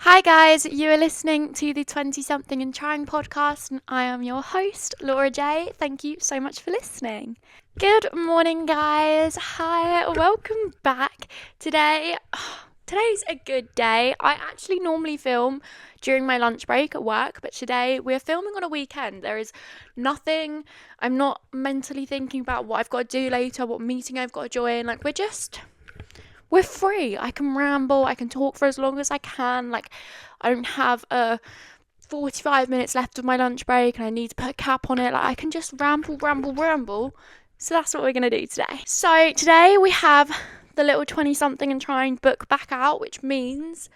Hi guys, you are listening to the 20 something and trying podcast, and I am your host, Laura Jaye. Thank you so much for listening. Good morning, guys. Hi, welcome back. Today's a good day. I actually normally film during my lunch break at work, but today we're filming on a weekend. There is nothing, I'm not mentally thinking about what I've got to do later, what meeting I've got to join. We're free. I can ramble. I can talk for as long as I can. I don't have 45 minutes left of my lunch break and I need to put a cap on it. I can just ramble. So that's what we're going to do today. So today we have the little 20 something and trying book back out, which means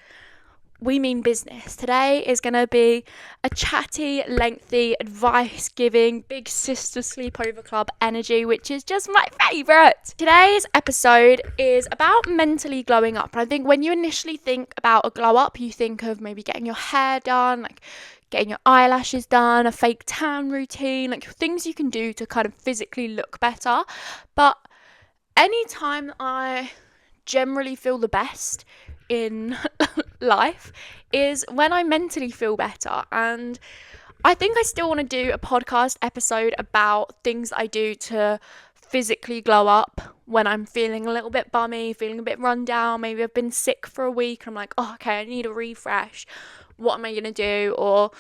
we mean business. Today is going to be a chatty, lengthy, advice-giving, big sister sleepover club energy, which is just my favourite. Today's episode is about mentally glowing up. And I think when you initially think about a glow up, you think of maybe getting your hair done, getting your eyelashes done, a fake tan routine, things you can do to kind of physically look better. But anytime I generally feel the best in life is when I mentally feel better. And I think I still want to do a podcast episode about things I do to physically glow up when I'm feeling a little bit bummy, feeling a bit run down. Maybe I've been sick for a week and I'm like, oh, okay, I need a refresh. What am I going to do? Or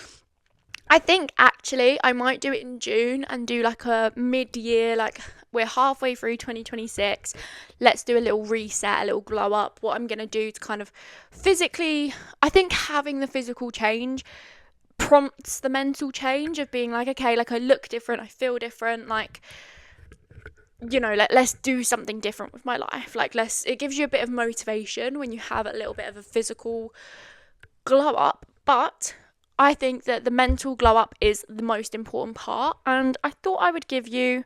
I think actually I might do it in June and do a mid-year, we're halfway through 2026. Let's do a little reset, a little glow up. What I'm going to do to kind of physically, I think having the physical change prompts the mental change of being okay, I look different, I feel different, let's do something different with my life. It gives you a bit of motivation when you have a little bit of a physical glow up, but I think that the mental glow up is the most important part, and I thought I would give you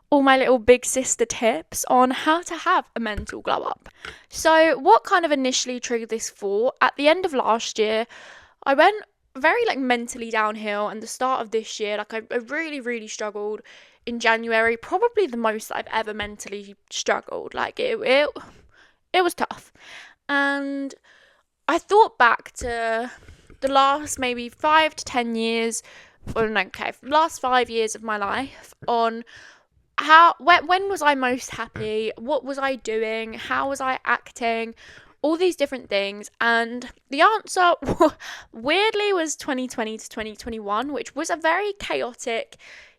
all my little big sister tips on how to have a mental glow up. So what kind of initially triggered this for? At the end of last year, I went very mentally downhill, and the start of this year, I really struggled in January, probably the most that I've ever mentally struggled. It was tough. And I thought back to the last maybe 5 to 10 years, last 5 years of my life on when was I most happy? What was I doing? How was I acting? All these different things. And the answer, weirdly, was 2020 to 2021, which was a very chaotic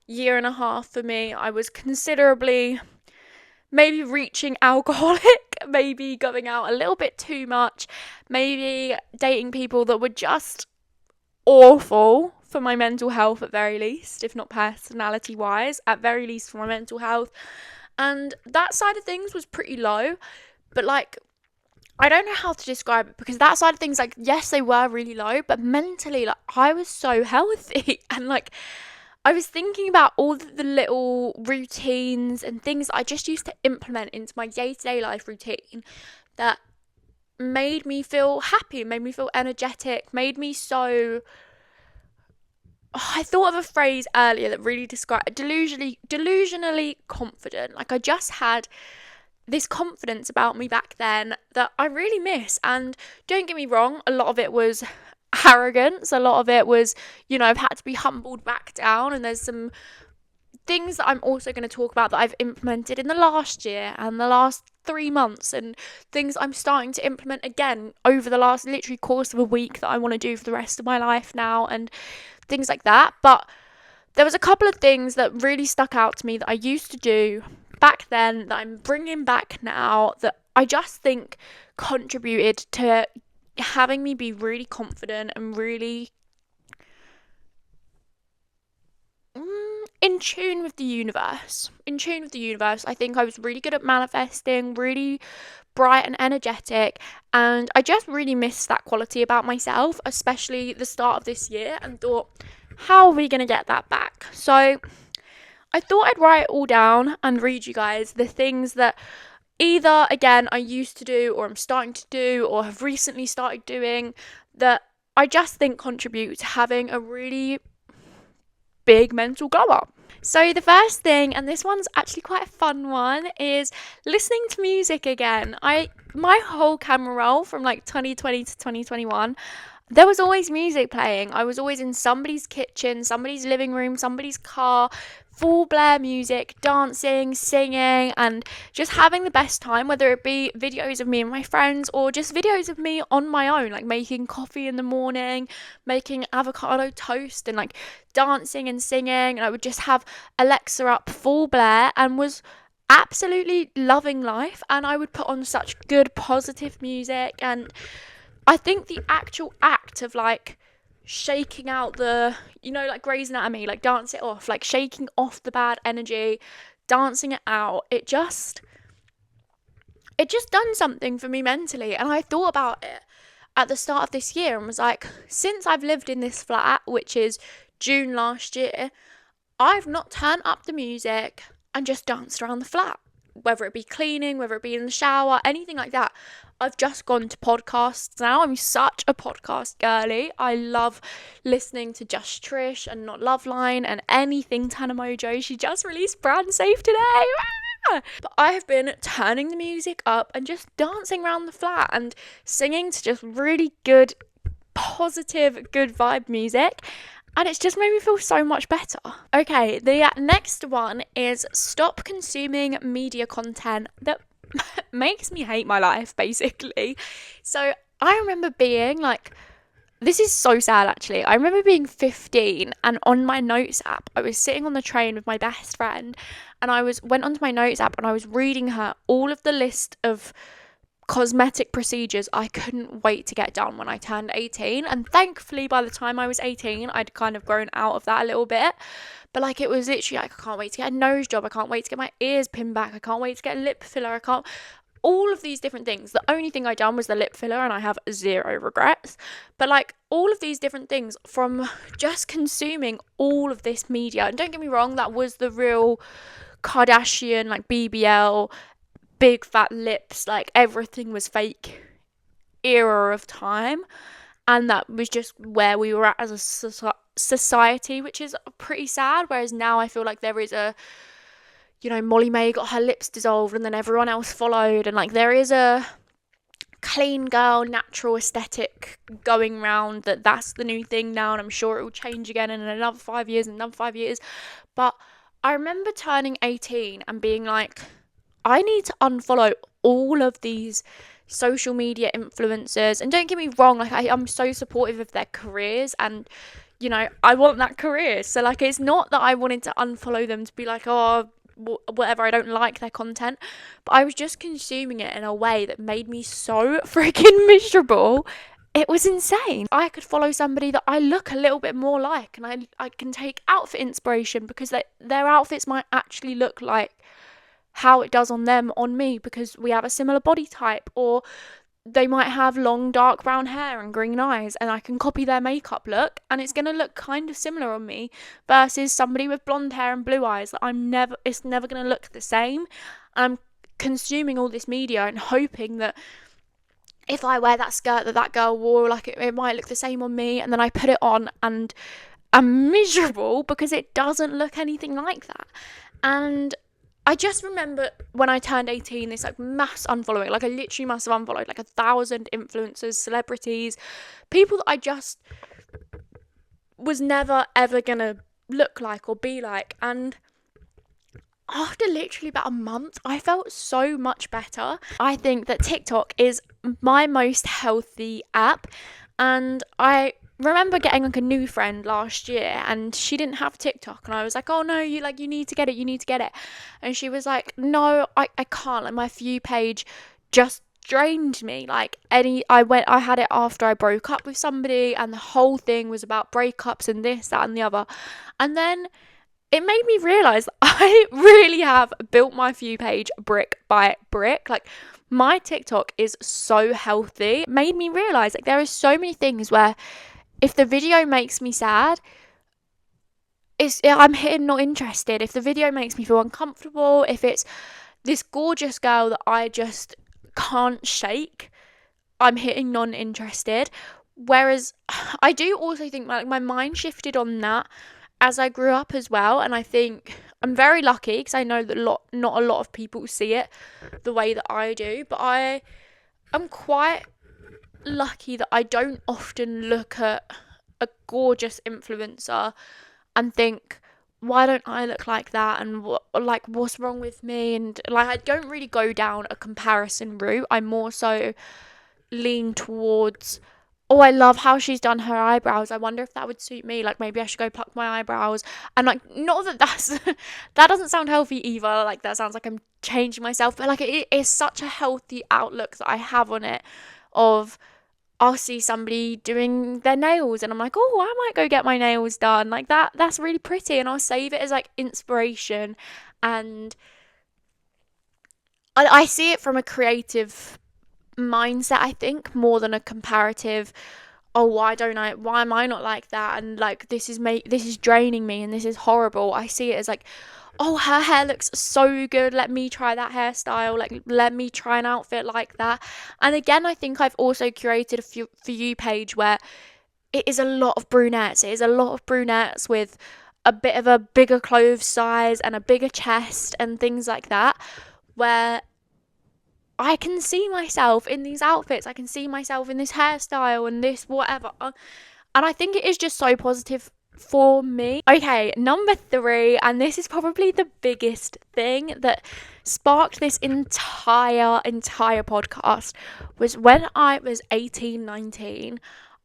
year and a half for me. I was considerably maybe reaching alcoholic, maybe going out a little bit too much, maybe dating people that were just awful for my mental health at very least, if not personality wise, at very least for my mental health. And that side of things was pretty low, but I don't know how to describe it, because that side of things, yes, they were really low, but mentally, I was so healthy. And I was thinking about all the little routines and things that I just used to implement into my day-to-day life routine that made me feel happy, made me feel energetic, made me so... I thought of a phrase earlier that really described delusionally confident. I just had this confidence about me back then that I really miss. And don't get me wrong, a lot of it was arrogance. A lot of it was, I've had to be humbled back down. And there's some things that I'm also going to talk about that I've implemented in the last year and the last 3 months, and things I'm starting to implement again over the last literally course of a week that I want to do for the rest of my life now, and things like that. But there was a couple of things that really stuck out to me that I used to do back then that I'm bringing back now that I just think contributed to having me be really confident and really in tune with the universe. I think I was really good at manifesting, really bright and energetic, and I just really missed that quality about myself, especially the start of this year, and thought, how are we going to get that back? So I thought I'd write it all down and read you guys the things that either, again, I used to do, or I'm starting to do, or have recently started doing, that I just think contribute to having a really big mental glow up. So the first thing, and this one's actually quite a fun one, is listening to music again. I my whole camera roll from like 2020 to 2021, there was always music playing. I was always in somebody's kitchen, somebody's living room, somebody's car, full blare music, dancing, singing, and just having the best time, whether it be videos of me and my friends or just videos of me on my own, like making coffee in the morning, making avocado toast, and like dancing and singing. And I would just have Alexa up full blare and was absolutely loving life. And I would put on such good positive music, and I think the actual act of like shaking out the, like Grey's Anatomy, like dance it off, like shaking off the bad energy, dancing it out, it just done something for me mentally. And I thought about it at the start of this year and was like, since I've lived in this flat, which is June last year, I've not turned up the music and just danced around the flat, whether it be cleaning, whether it be in the shower, anything like that. I've just gone to podcasts now. I'm such a podcast girly. I love listening to Just Trish and Not Loveline and anything Tana Mojo. She just released Brand Safe today. But I have been turning the music up and just dancing around the flat and singing to just really good, positive, good vibe music. And it's just made me feel so much better. Okay, the next one is stop consuming media content that makes me hate my life, basically. So I remember being like, this is so sad actually. I remember being 15 and on my notes app, I was sitting on the train with my best friend and went onto my notes app and I was reading her all of the list of cosmetic procedures I couldn't wait to get done when I turned 18. And thankfully by the time I was 18 I'd kind of grown out of that a little bit, but like it was literally like, I can't wait to get a nose job, I can't wait to get my ears pinned back, I can't wait to get a lip filler, all of these different things. The only thing I done was the lip filler and I have zero regrets, but like all of these different things from just consuming all of this media. And don't get me wrong, that was the real Kardashian, like BBL, big fat lips, like everything was fake era of time, and that was just where we were at as a society, which is pretty sad. Whereas now I feel like there is a, Molly May got her lips dissolved and then everyone else followed, and like there is a clean girl natural aesthetic going round, that's the new thing now, and I'm sure it will change again in another 5 years and another 5 years. But I remember turning 18 and being like, I need to unfollow all of these social media influencers. And don't get me wrong, like I'm so supportive of their careers and, I want that career. So like, it's not that I wanted to unfollow them to be like, oh, whatever, I don't like their content. But I was just consuming it in a way that made me so freaking miserable. It was insane. I could follow somebody that I look a little bit more like, and I can take outfit inspiration because their outfits might actually look like how it does on them on me because we have a similar body type, or they might have long dark brown hair and green eyes and I can copy their makeup look and it's going to look kind of similar on me versus somebody with blonde hair and blue eyes that it's never going to look the same. I'm consuming all this media and hoping that if I wear that skirt that girl wore, like it might look the same on me, and then I put it on and I'm miserable because it doesn't look anything like that. And I just remember when I turned 18, this like mass unfollowing, like I literally must have unfollowed like 1,000 influencers, celebrities, people that I just was never ever gonna look like or be like. And after literally about a month, I felt so much better. I think that TikTok is my most healthy app, and I remember getting like a new friend last year and she didn't have TikTok and I was like, oh no, you need to get it, and she was like, no, I can't, like my For You page just drained me. Like I had it after I broke up with somebody and the whole thing was about breakups and this, that and the other, and then it made me realise that I really have built my For You page brick by brick. Like my TikTok is so healthy. It made me realise like there are so many things where if the video makes me sad, I'm hitting not interested. If the video makes me feel uncomfortable, if it's this gorgeous girl that I just can't shake, I'm hitting non-interested. Whereas I do also think like my mind shifted on that as I grew up as well, and I think I'm very lucky because I know that not a lot of people see it the way that I do. But I I'm quite lucky that I don't often look at a gorgeous influencer and think, why don't I look like that, and what's wrong with me, and like I don't really go down a comparison route. I more so lean towards, oh, I love how she's done her eyebrows, I wonder if that would suit me, like maybe I should go pluck my eyebrows. And like, not that that's that doesn't sound healthy either, like that sounds like I'm changing myself, but like it is such a healthy outlook that I have on it, of I'll see somebody doing their nails and I'm like, oh, I might go get my nails done. Like that's really pretty, and I'll save it as like inspiration. And I see it from a creative mindset, I think, more than a comparative, oh, why am I not like that, and like this is draining me and this is horrible. I see it as like, oh, her hair looks so good, let me try that hairstyle, like let me try an outfit like that. And again, I think I've also curated a For You page where it is a lot of brunettes. It is a lot of brunettes with a bit of a bigger clothes size and a bigger chest and things like that, where I can see myself in these outfits, I can see myself in this hairstyle and this whatever. And I think it is just so positive for me. Okay, number 3, and this is probably the biggest thing that sparked this entire podcast, was when I was 18, 19.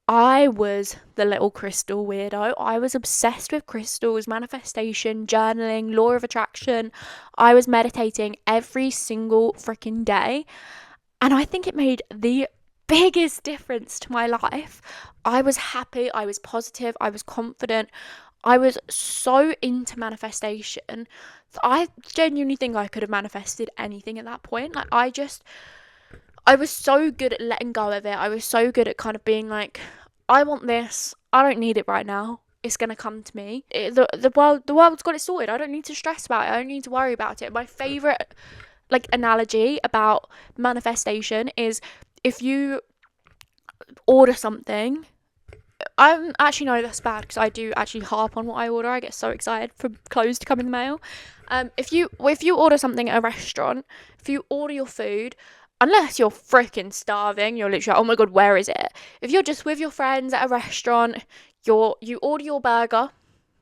I was the little crystal weirdo. I was obsessed with crystals, manifestation, journaling, law of attraction. I was meditating every single freaking day. And I think it made the biggest difference to my life. I was happy, I was positive, I was confident. I was so into manifestation that I genuinely think I could have manifested anything at that point. Like I was so good at letting go of it. I was so good at kind of being like, I want this. I don't need it right now. It's gonna come to me. The world's got it sorted. I don't need to stress about it. I don't need to worry about it. My favorite like analogy about manifestation is, if you order something, I actually know that's bad because I do actually harp on what I order. I get so excited for clothes to come in the mail. If you order something at a restaurant, if you order your food, unless you're freaking starving, you're literally, oh my god, where is it? If you're just with your friends at a restaurant, you order your burger,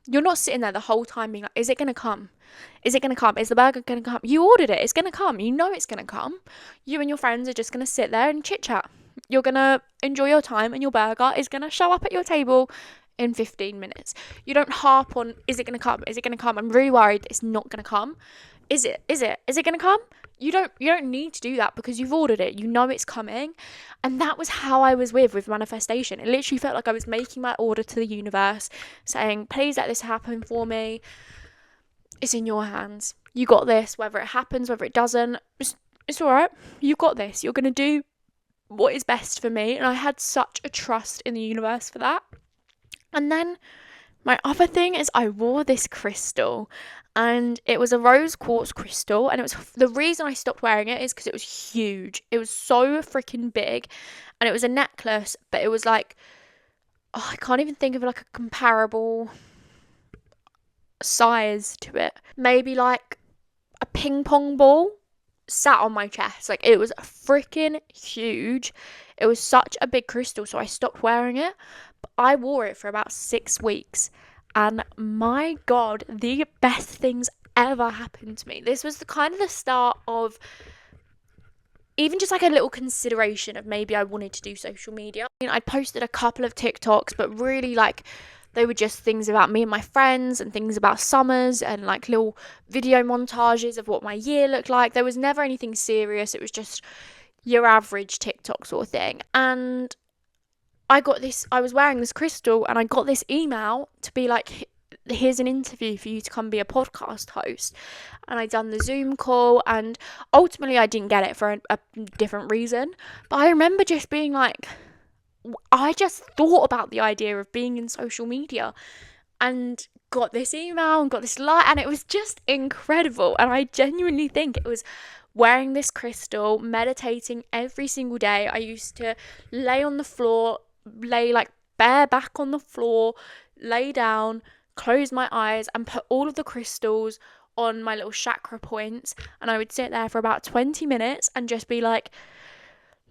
you're not sitting there the whole time being like, is it gonna come? Is it gonna come? Is the burger gonna come? You ordered it, it's gonna come. You know it's gonna come. You and your friends are just gonna sit there and chit chat. You're gonna enjoy your time and your burger is gonna show up at your table in 15 minutes. You don't harp on, is it gonna come? Is it gonna come? I'm really worried it's not gonna come. Is it gonna come? You don't need to do that because you've ordered it. You know it's coming. And that was how I was with manifestation. It literally felt like I was making my order to the universe, saying, please let this happen for me. It's in your hands. You got this. Whether it happens, whether it doesn't, it's all right. You got this. You're going to do what is best for me. And I had such a trust in the universe for that. And then my other thing is I wore this crystal, and it was a rose quartz crystal, and it was, the reason I stopped wearing it is because it was huge. It was so freaking big, and it was a necklace, but it was like, oh, I can't even think of like a comparable size to it. Maybe like a ping pong ball sat on my chest. Like, it was freaking huge. It was such a big crystal, so I stopped wearing it. But I wore it for about 6 weeks, and my god, the best things ever happened to me. This was the kind of the start of even just like a little consideration of maybe I wanted to do social media. I mean, I posted a couple of TikToks, but really like they were just things about me and my friends and things about summers and like little video montages of what my year looked like. There was never anything serious. It was just your average TikTok sort of thing. And I was wearing this crystal, and I got this email to be like, here's an interview for you to come be a podcast host. And I done the Zoom call, and ultimately I didn't get it for a different reason. But I remember just being like, I just thought about the idea of being in social media and got this email and got this light, and it was just incredible. And I genuinely think it was wearing this crystal, meditating every single day. I used to lay on the floor, lay like bare back on the floor, lay down, close my eyes, and put all of the crystals on my little chakra points, and I would sit there for about 20 minutes and just be like,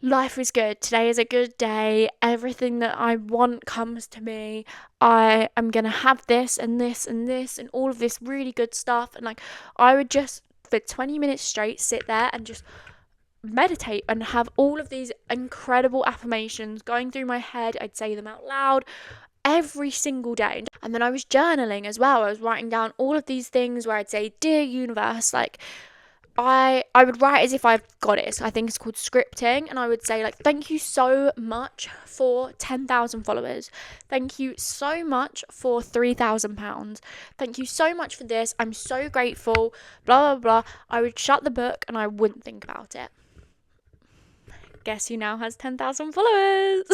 life is good. Today is a good day. Everything that I want comes to me. I am going to have this and this and this and all of this really good stuff. And like, I would just for 20 minutes straight sit there and just meditate and have all of these incredible affirmations going through my head. I'd say them out loud every single day. And then I was journaling as well. I was writing down all of these things where I'd say, dear universe, like, I would write as if I've got it. So I think it's called scripting. And I would say, like, thank you so much for 10,000 followers. Thank you so much for £3,000. Thank you so much for this. I'm so grateful. Blah, blah, blah. I would shut the book and I wouldn't think about it. Guess who now has 10,000 followers?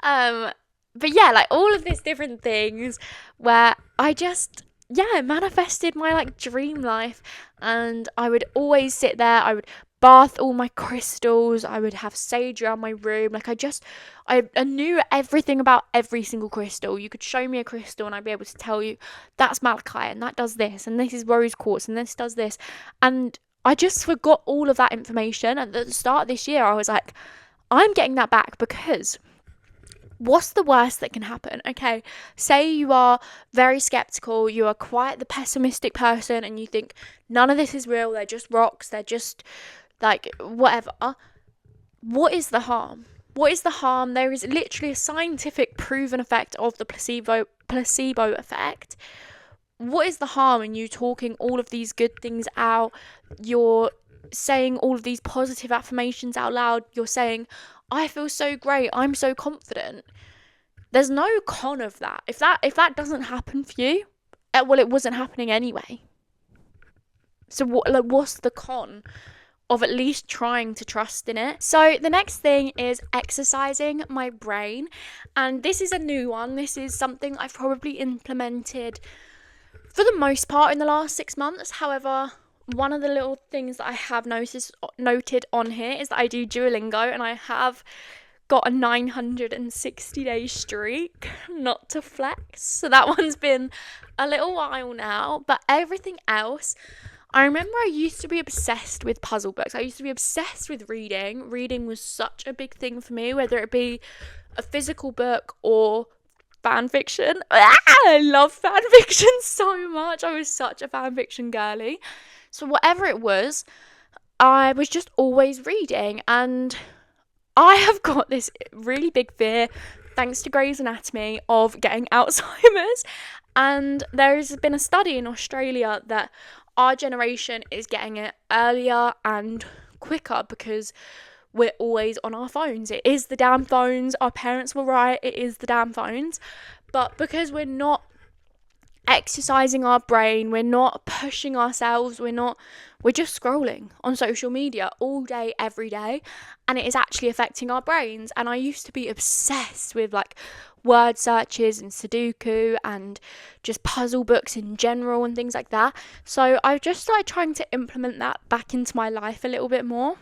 But yeah, like all of these different things where I just manifested my like dream life. And I would always sit there, I would bath all my crystals, I would have sage around my room. Like I knew everything about every single crystal. You could show me a crystal and I'd be able to tell you that's malachite and that does this and this is rose quartz and this does this. And I just forgot all of that information. And at the start of this year I was like, I'm getting that back, because what's the worst that can happen? Okay, say you are very skeptical, you are quite the pessimistic person and you think none of this is real, they're just rocks, they're just like whatever. What is the harm? What is the harm? There is literally a scientific proven effect of the placebo effect. What is the harm in you talking all of these good things out? You're saying all of these positive affirmations out loud. You're saying, I feel so great, I'm so confident. There's no con of that. If that doesn't happen for you, well, it wasn't happening anyway. So what's the con of at least trying to trust in it? So the next thing is exercising my brain. And this is a new one. This is something I've probably implemented for the most part in the last 6 months. However, one of the little things that I have noted on here is that I do Duolingo, and I have got a 960-day streak, not to flex. So that one's been a little while now. But everything else, I remember I used to be obsessed with puzzle books. I used to be obsessed with reading. Reading was such a big thing for me, whether it be a physical book or fan fiction. I love fan fiction so much. I was such a fan fiction girly. So whatever it was, I was just always reading. And I have got this really big fear, thanks to Grey's Anatomy, of getting Alzheimer's. And there has been a study in Australia that our generation is getting it earlier and quicker because we're always on our phones. It is the damn phones. Our parents were right. It is the damn phones. But because we're not exercising our brain, we're not pushing ourselves, we're just scrolling on social media all day, every day, and it is actually affecting our brains. And I used to be obsessed with like word searches and Sudoku and just puzzle books in general and things like that. So I've just started trying to implement that back into my life a little bit more.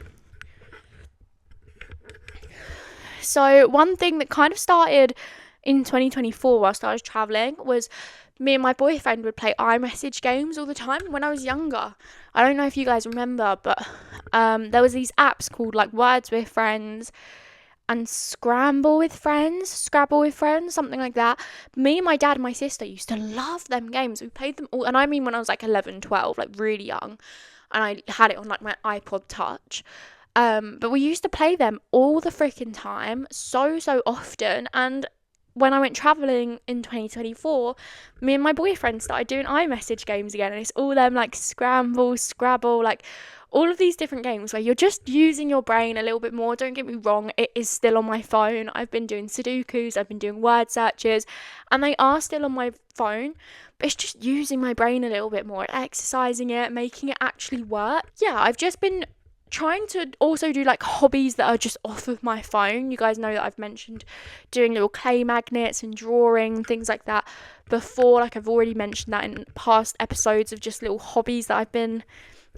So one thing that kind of started in 2024 whilst I was traveling was me and my boyfriend would play iMessage games all the time when I was younger. I don't know if you guys remember, but there was these apps called like Words with Friends and Scrabble with Friends, something like that. Me, my dad and my sister used to love them games. We played them all, and I mean when I was like 11, 12, like really young, and I had it on like my iPod Touch. But we used to play them all the freaking time, so often. And when I went travelling in 2024, me and my boyfriend started doing iMessage games again, and it's all them like Scrabble, like all of these different games where you're just using your brain a little bit more. Don't get me wrong, it is still on my phone. I've been doing Sudokus, I've been doing word searches, and they are still on my phone, but it's just using my brain a little bit more, exercising it, making it actually work. Yeah, I've just been trying to also do like hobbies that are just off of my phone. You guys know that I've mentioned doing little clay magnets and drawing, things like that before. Like I've already mentioned that in past episodes of just little hobbies that I've been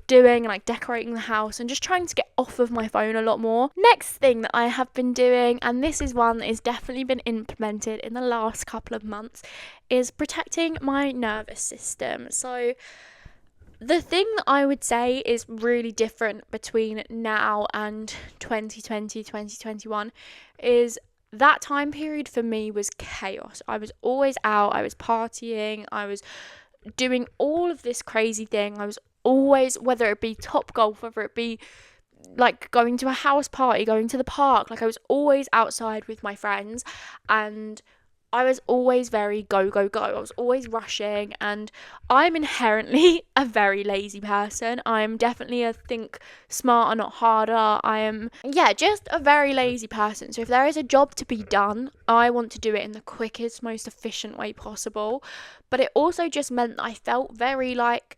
doing, and like decorating the house and just trying to get off of my phone a lot more. Next thing that I have been doing, and this is one that has definitely been implemented in the last couple of months, is protecting my nervous system. So The thing that I would say is really different between now and 2020, 2021 is that time period for me was chaos. I was always out, I was partying, I was doing all of this crazy thing. I was always, whether it be top golf, whether it be like going to a house party, going to the park, like I was always outside with my friends, and I was always very go, go, go. I was always rushing, and I'm inherently a very lazy person. I'm definitely a think smarter, not harder. I am, yeah, just a very lazy person. So if there is a job to be done, I want to do it in the quickest, most efficient way possible. But it also just meant that I felt very like,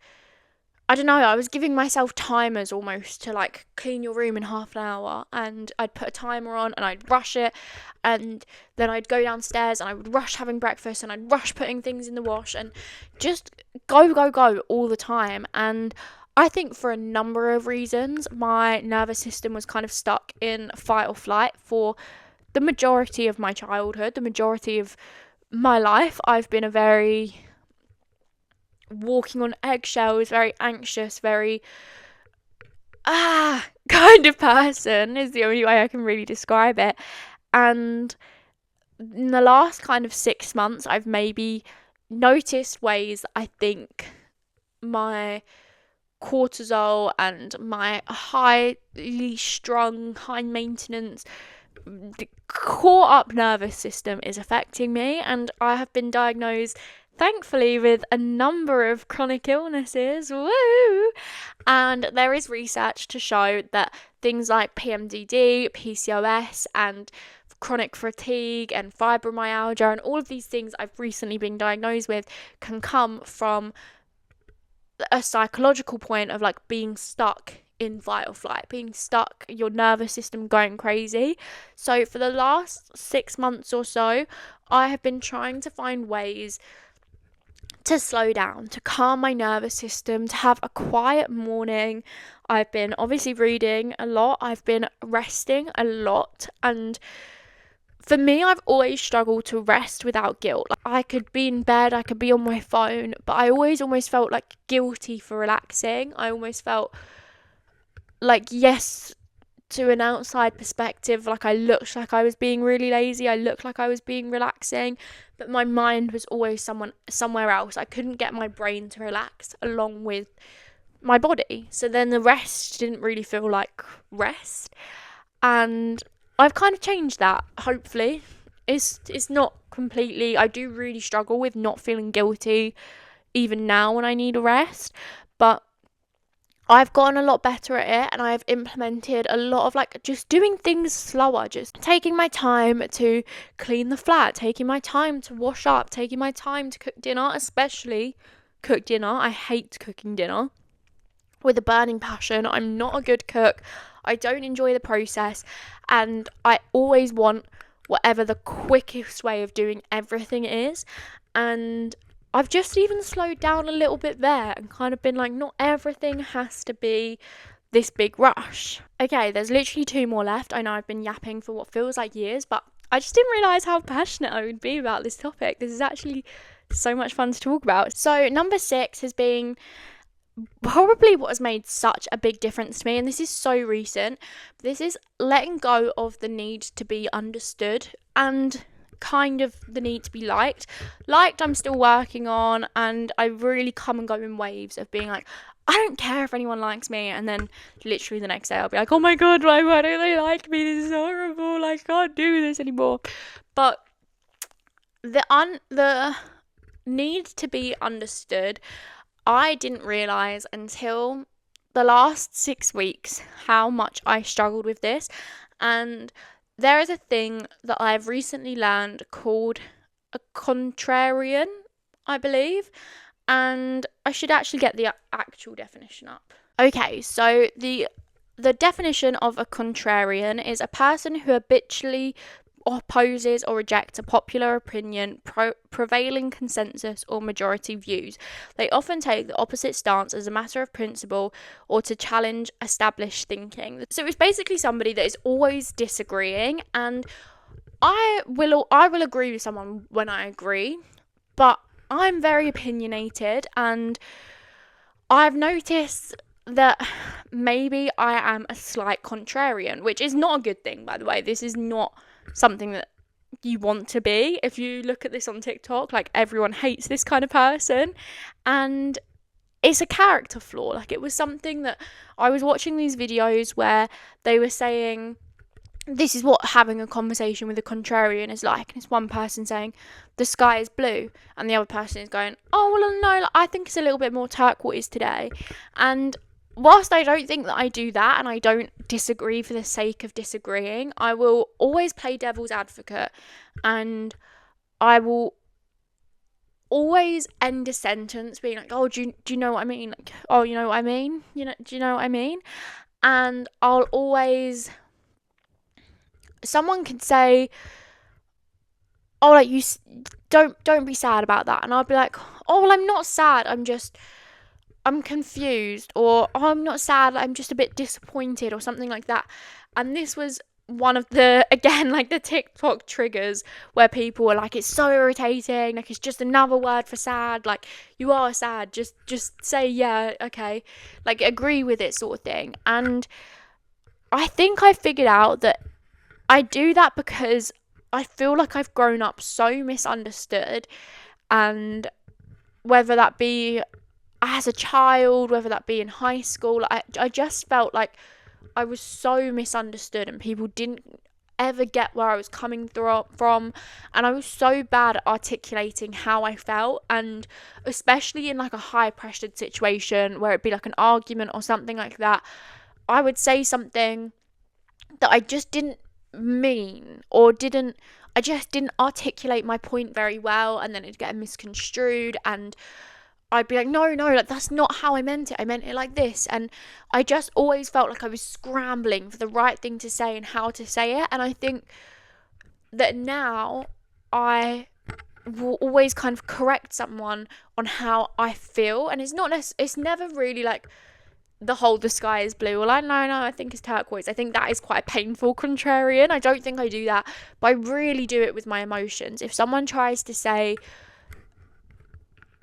I don't know, I was giving myself timers almost to like clean your room in half an hour, and I'd put a timer on and I'd rush it, and then I'd go downstairs and I would rush having breakfast and I'd rush putting things in the wash and just go, go, go all the time. And I think for a number of reasons, my nervous system was kind of stuck in fight or flight for the majority of my childhood, the majority of my life. I've been a very walking on eggshells, very anxious, very kind of person is the only way I can really describe it. And in the last kind of 6 months, I've maybe noticed ways that I think my cortisol and my highly strung, high maintenance, caught up nervous system is affecting me, and I have been diagnosed, thankfully, with a number of chronic illnesses. Woo! And there is research to show that things like PMDD, PCOS, and chronic fatigue and fibromyalgia and all of these things I've recently been diagnosed with can come from a psychological point of like being stuck in fight or flight, being stuck, your nervous system going crazy. So for the last 6 months or so, I have been trying to find ways to slow down, to calm my nervous system, to have a quiet morning. I've been obviously reading a lot, I've been resting a lot, and for me, I've always struggled to rest without guilt. Like, I could be in bed, I could be on my phone, but I always almost felt like guilty for relaxing. I almost felt like, yes, to an outside perspective, like I looked like I was being really lazy, I looked like I was being relaxing, but my mind was always somewhere else. I couldn't get my brain to relax along with my body. So then the rest didn't really feel like rest. And I've kind of changed that, hopefully. It's not completely, I do really struggle with not feeling guilty even now when I need a rest, but I've gotten a lot better at it, and I've implemented a lot of like just doing things slower, just taking my time to clean the flat, taking my time to wash up, taking my time to cook dinner, especially cook dinner. I hate cooking dinner with a burning passion. I'm not a good cook. I don't enjoy the process, and I always want whatever the quickest way of doing everything is. And I've just even slowed down a little bit there and kind of been like, not everything has to be this big rush. Okay, there's literally 2 more left. I know I've been yapping for what feels like years, but I just didn't realise how passionate I would be about this topic. This is actually so much fun to talk about. So number 6 has been probably what has made such a big difference to me, and this is so recent. This is letting go of the need to be understood and kind of the need to be liked. I'm still working on, and I really come and go in waves of being like, I don't care if anyone likes me, and then literally the next day I'll be like, oh my god, why don't they like me? This is horrible, I can't do this anymore. But the need to be understood, I didn't realise until the last 6 weeks how much I struggled with this. And there is a thing that I've recently learned called a contrarian, I believe, and I should actually get the actual definition up. Okay, so the definition of a contrarian is a person who habitually opposes or rejects a popular opinion, prevailing consensus, or majority views. They often take the opposite stance as a matter of principle or to challenge established thinking. So it's basically somebody that is always disagreeing, and I will agree with someone when I agree, but I'm very opinionated, and I've noticed that maybe I am a slight contrarian, which is not a good thing, by the way. This is not something that you want to be. If you look at this on TikTok, like, everyone hates this kind of person, and it's a character flaw. Like, it was something that I was watching these videos where they were saying, this is what having a conversation with a contrarian is like. And it's one person saying, the sky is blue. And the other person is going, oh, well, no, like, I think it's a little bit more turquoise today. And whilst I don't think that I do that, and I don't disagree for the sake of disagreeing, I will always play devil's advocate. And I will always end a sentence being like, oh, do you know what I mean? Like, oh, you know what I mean? Do you know what I mean? And I'll always... someone could say, oh, like, you don't be sad about that, and I'll be like, oh, well, I'm not sad, I'm confused, or, oh, I'm not sad, I'm just a bit disappointed, or something like that. And this was one of the, again, like, the TikTok triggers where people were like, it's so irritating, like, it's just another word for sad, like, you are sad, just say, yeah, okay, like, agree with it, sort of thing. And I think I figured out that I do that because I feel like I've grown up so misunderstood, and whether that be as a child, whether that be in high school, I just felt like I was so misunderstood, and people didn't ever get where I was coming from, and I was so bad at articulating how I felt, and especially in like a high pressured situation where it'd be like an argument or something like that, I would say something that I just didn't mean, or I just didn't articulate my point very well, and then it'd get misconstrued, and I'd be like, no, like, that's not how I meant it like this. And I just always felt like I was scrambling for the right thing to say and how to say it. And I think that now I will always kind of correct someone on how I feel, and it's never really like the sky is blue, well, no, I think it's turquoise. I think that is quite a painful contrarian. I don't think I do that, but I really do it with my emotions. If someone tries to say,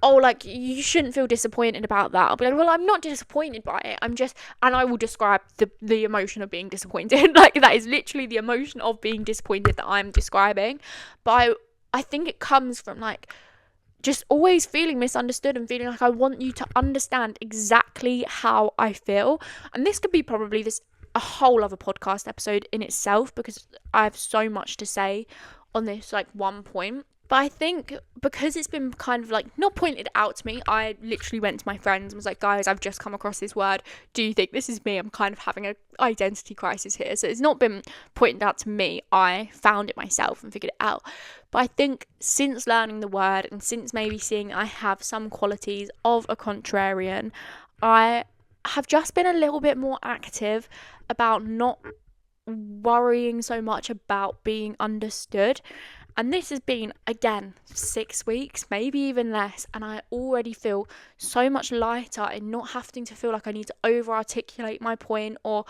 oh, like, you shouldn't feel disappointed about that, I'll be like, well, I'm not disappointed by it, and I will describe the emotion of being disappointed. Like, that is literally the emotion of being disappointed that I'm describing. But I think it comes from, like, just always feeling misunderstood and feeling like I want you to understand exactly how I feel. And this could be probably a whole other podcast episode in itself, because I have so much to say on this, like, one point. But I think because it's been kind of like not pointed out to me, I literally went to my friends and was like, guys, I've just come across this word. Do you think this is me? I'm kind of having an identity crisis here. So it's not been pointed out to me. I found it myself and figured it out. But I think since learning the word, and since maybe seeing I have some qualities of a contrarian, I have just been a little bit more active about not worrying so much about being understood. And this has been, again, 6 weeks, maybe even less, and I already feel so much lighter in not having to feel like I need to over-articulate my point, or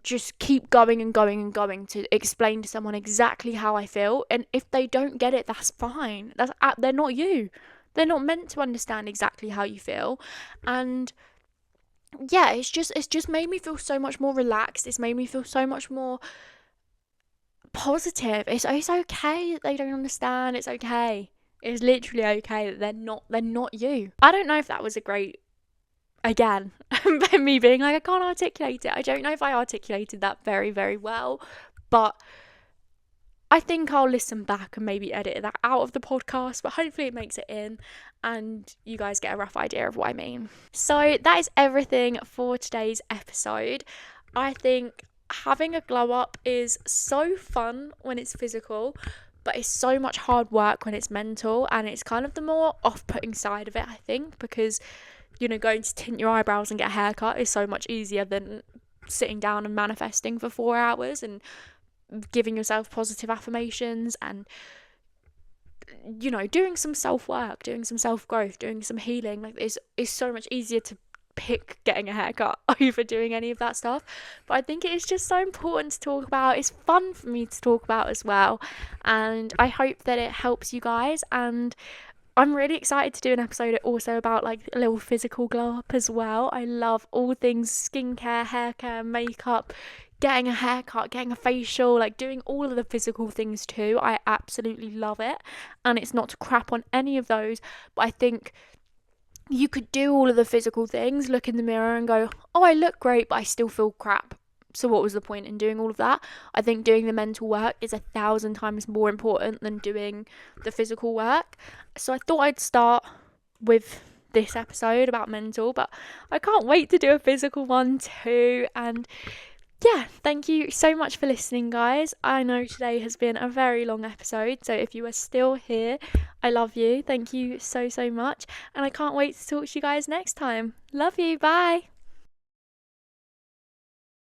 just keep going and going and going to explain to someone exactly how I feel. And if they don't get it, that's fine. They're not you. They're not meant to understand exactly how you feel. And yeah, it's just made me feel so much more relaxed. It's made me feel so much more positive. It's okay that they don't understand. It's okay. It's literally okay that they're not you. I don't know if that was a great, again, me being like, I can't articulate it. I don't know if I articulated that very, very well, but I think I'll listen back and maybe edit that out of the podcast, but hopefully it makes it in and you guys get a rough idea of what I mean. So that is everything for today's episode. I think having a glow up is so fun when it's physical, but it's so much hard work when it's mental, and it's kind of the more off-putting side of it, I think, because, you know, going to tint your eyebrows and get a haircut is so much easier than sitting down and manifesting for 4 hours and giving yourself positive affirmations and, you know, doing some self-work, doing some self-growth, doing some healing. Like, it's so much easier to pick getting a haircut over doing any of that stuff. But I think it is just so important to talk about. It's fun for me to talk about as well, and I hope that it helps you guys. And I'm really excited to do an episode also about like a little physical glow up as well. I love all things skincare, hair care, makeup, getting a haircut, getting a facial, like doing all of the physical things too. I absolutely love it. And it's not to crap on any of those, but I think you could do all of the physical things, look in the mirror and go, oh, I look great, but I still feel crap. So what was the point in doing all of that? I think doing the mental work is 1,000 times more important than doing the physical work. So I thought I'd start with this episode about mental, but I can't wait to do a physical one too. And yeah, thank you so much for listening, guys. I know today has been a very long episode, so if you are still here, I love you. Thank you so much, and I can't wait to talk to you guys next time. Love you. Bye.